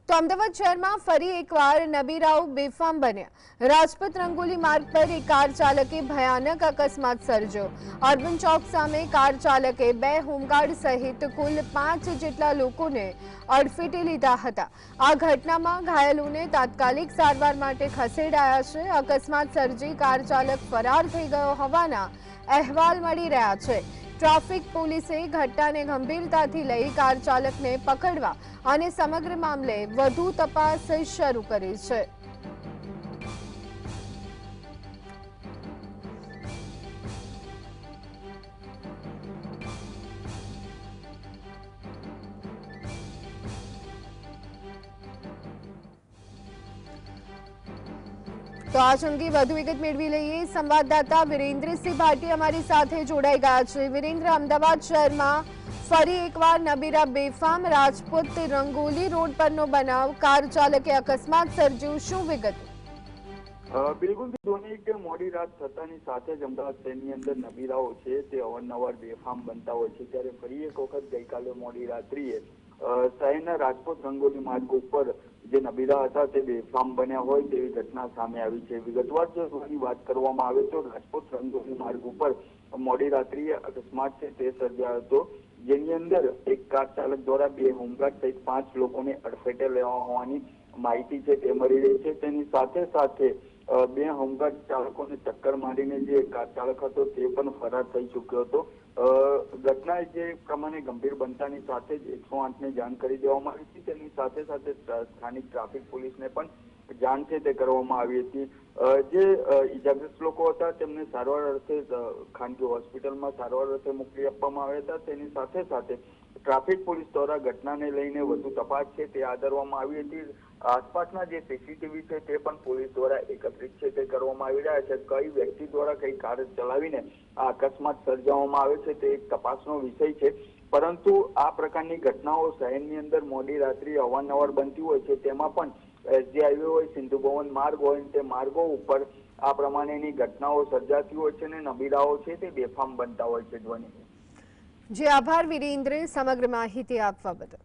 તો અમદાવાદ શહેરમાં ફરી એકવાર નબીરાઓ બેફામ બન્યા। રાજપથ રંગોલી માર્ગ પર એક કાર ચાલકે ભયાનક અકસ્માત સર્જ્યો। અર્બન ચોક સામે કાર ચાલકે 2 હોમગાર્ડ સહિત કુલ 5 જેટલા લોકોને અડફેટે લીધા હતા। આ ઘટનામાં ઘાયલોને તાત્કાલિક સારવાર માટે ખસેડાયા છે। અકસ્માત સર્જી કાર ચાલક ફરાર થઈ ગયો હોવાના અહેવાલ મળી રહ્યા છે। ટ્રાફિક પોલીસે ઘટનાને ગંભીરતાથી લઈ કાર ચાલકને પકડવા અને સમગ્ર મામલે વધુ તપાસ શરૂ કરી છે। તો આ અંગે વધુ વિગત મેળવી લઈએ। સંવાદદાતા વિરેન્દ્રસિંહ ભાટી અમારી સાથે જોડાઈ ગયા છે। વિરેન્દ્ર, અમદાવાદ શહેરમાં ફરી એકવાર નબીરા બેફામ, રાજપૂત રંગોલી રોડ પરનો બનાવ, કાર ચાલકે અકસ્માત સર્જ્યું, શું વિગત? બિલકુલ ધોની કે મોડી રાત થતાની સાથે જ અમદાવાદ શહેરની અંદર નબીરાઓ છે તે અવારનવાર બેફામ બનતા હોય છે। ત્યારે ફરી એક વખત ગઈકાલે મોડી રાત્રિએ શહેરના રાજપૂત રંગોલી માર્ગ ઉપર જે નબીરા હતા તે બેફામ બન્યા હોય તેવી ઘટના સામે આવી છે। વિગતવાર જો વાત કરવામાં આવે તો રાજપૂત રંગોલી માર્ગ ઉપર મોડી રાત્રિએ અકસ્માત છે તે સર્જાયો હતો, જેની અંદર એક કાર ચાલક દ્વારા 2 હોમગાર્ડ સહિત 5 લોકોને અડફેટે લેવા હોવાની માહિતી છે તે મળી રહી છે। તેની સાથે સાથે 2 હોમગાર્ડ ચાલકોને ટક્કર મારીને જે કાર ચાલક હતો તે પણ ફરાર થઈ ચૂક્યો હતો। ઘટના જે પ્રમાણે ગંભીર બનતાની સાથે જ 108ને જાણ કરી દેવામાં આવી હતી। તેની સાથે સાથે સ્થાનિક ટ્રાફિક પોલીસને પણ જાણ છે તે કરવામાં આવી હતી। જે ઇજાગ્રસ્ત લોકો હતા તેમને સારવાર અર્થે ખાનગી હોસ્પિટલમાં સારવાર અર્થે મોકલી આપવામાં આવ્યા હતા। તેની સાથે સાથે ટ્રાફિક પોલીસ દ્વારા ઘટનાને લઈને વધુ તપાસ છે તે હાથ ધરવામાં આવી હતી। આસપાસના જે સીસીટીવી છે તે પણ પોલીસ દ્વારા એકત્રિત છે તે કરવામાં આવી રહ્યા છે। કઈ વ્યક્તિ દ્વારા કઈ કાર ચલાવીને આ અકસ્માત સર્જાવવામાં આવે છે તે એક તપાસનો વિષય છે, પરંતુ આ પ્રકારની ઘટનાઓ શહેરની અંદર મોડી રાત્રિએ અવારનવાર બનતી હોય છે। તેમાં પણ એસજી હાઈવે હોય, સિંધુ ભવન માર્ગ હોય, તે માર્ગો ઉપર આ પ્રમાણેની ઘટનાઓ સર્જાતી હોય છે અને નબીરાઓ છે તે બેફામ બનતા હોય છે। ધ્વનિ જી આભાર વિરેન્દ્ર, સમગ્ર માહિતી આપવા બદલ।